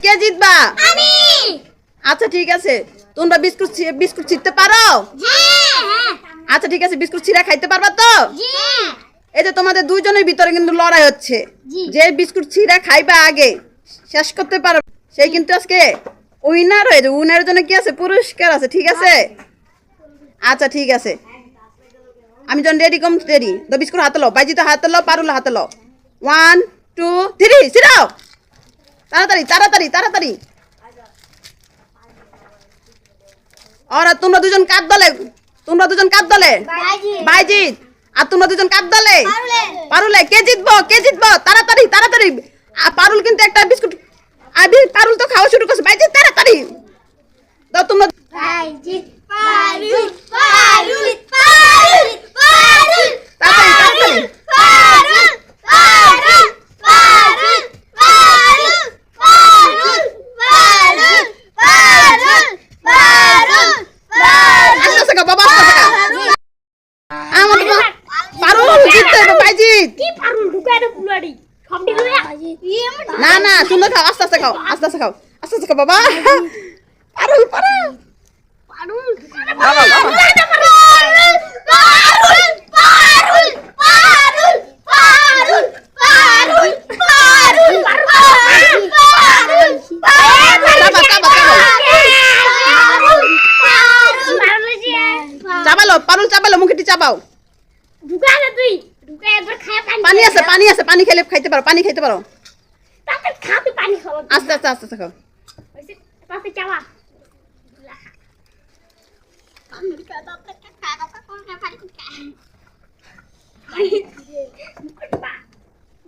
কে জিতবা? আমি। আচ্ছা ঠিক আছে, তোমরা বিস্কুট ছিঁড়তে পারো? আচ্ছা ঠিক আছে, বিস্কুট ছিঁড়া খাইতে পারবা তো? এই যে তোমাদের দুইজনের ভিতরে কিন্তু লড়াই হচ্ছে, যে বিস্কুট ছিঁড়া খাইবা আগে শেষ করতে পারো সেই কিন্তু আজকে উইনার হয়ে যাবে। উইনারের জন্য কি আছে? পুরস্কার আছে, ঠিক আছে? আচ্ছা ঠিক আছে, আমি যখন রেডি কম রেডি, তো বিস্কুট হাতে লো, বাইজি তো হাতে লো, পারুল হাতে লো। 1 2 3 ছিড়াও, তাড়াতাড়ি তাড়াতাড়ি তাড়াতাড়ি। আর তোমরা দুজন কাপ দলে, বাইজিৎ। আর তোমরা দুজন কাপ দলে, পারুলে। কে জিতবো তাড়াতাড়ি তাড়াতাড়ি। পারুল কিন্তু একটা বিস্কুট, পারুল তো খাওয়া শুরু করছে। বাইজিৎ তাড়াতাড়ি দাও তোমরা। বাইজিৎ পারুল পারুল পারুল পারুল তাড়াতাড়ি তাড়াতাড়ি। পারুল পারুল পারুল পারুল পারুল পারুল পারুল পারুল আস্তে আস্তে খাও বাবা, আস্তে আস্তে খাও। আমার তো পারুল জিততে হবে বাইজিৎ। কি পারুল ঢুকায় পুলাড়ি সবটি করে না না, সুন্দর খাও, আস্তে আস্তে খাও, আস্তে আস্তে খাও, আস্তে আস্তে খাও বাবা। পারুল পারুল পারুল বাবা বাবা। পারুল পারুল পারুল পারুল পারুল পারুল পারুল পারুল চাবা চাবা চাবা, চাবালো পারুল, চাবালো, মুখটি চাবাও। ঢুকালে তুই ঢুকায় একবার খায় পানি আছে, পানি আছে, পানি খেলে খাইতে পারো, পানি খাইতে পারো। তাতে খাতে পানি খাওয়া আস্তে আস্তে আস্তে আস্তে খাও। হইছে তাতে চাওয়া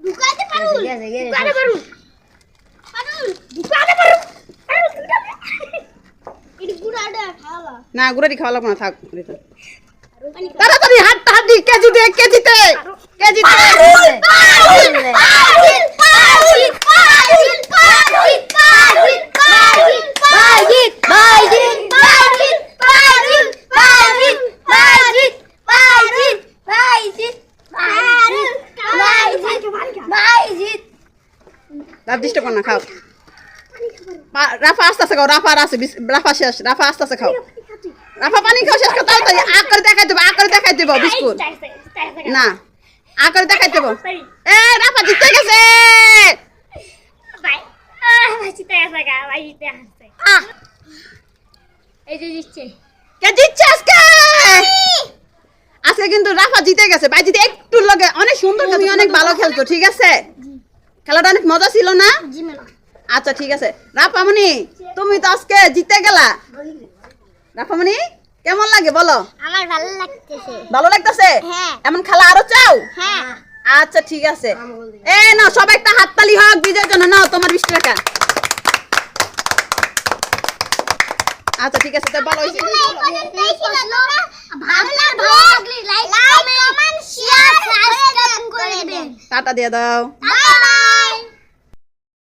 ঢুকাতে পারুল ঢুকাতে পারুল পারুল ঢুকাতে পারুল পারুল এটি গুড়াটা খাওয়া না গুড়াটি খাওয়া লাগবে না, থাক। তাড়াতাড়ি হাড্ডি, কে জিতে কে জিতে কে জিতে? পারুল পারুল পারুল পারুল পারুল পারুল পারুল বাইজিৎ বাইজিৎ বাইজিৎ বাইজিৎ বাইজিৎ বাইজিৎ বাইজিৎ বাইজিৎ বাইজিৎ বাইজিৎ রাফ ডিস্টার্ব কর না, খাও। রাফা আস্তে আস্তে খাও, রাফার আছে, রাফা শেষ, রাফা আস্তে আস্তে খাও। রাফা পানি খাও, শেষ করো তাড়াতাড়ি। আগ করে দেখাই দেবো, আগ করে দেখাই দেবো বিস্কুট। না, আগ করে দেখাই দেবো। এ রাফা জিতে গেছে। কে জিতছে আজকে? আজকে কিন্তু রাফা জিতে গেছে। ভাই জিতে একটু লগে অনেক সুন্দর, তুমি অনেক ভালো খেলছো, ঠিক আছে? খেলাটা অনেক মজা ছিল না? আচ্ছা ঠিক আছে। রাফামণি তুমি তো আজকে জিতে গেলা। রাফামণি কেমন লাগে বলো? আমার ভালো লাগতেছে ভালো লাগতেছে? হ্যাঁ। এমন খেলা আরো চাও? হ্যাঁ আচ্ছা ঠিক আছে। না সবাই একটা হাততালি হোক বিজয়ের জন্য। নাও তোমার 20 টাকা। আচ্ছা ঠিক আছে, তো ভালো হয়েছে। ভালো লাগলে লাইক কমেন্ট শেয়ার সাবস্ক্রাইব করে দিবেন। টাটা দিয়ে দাও।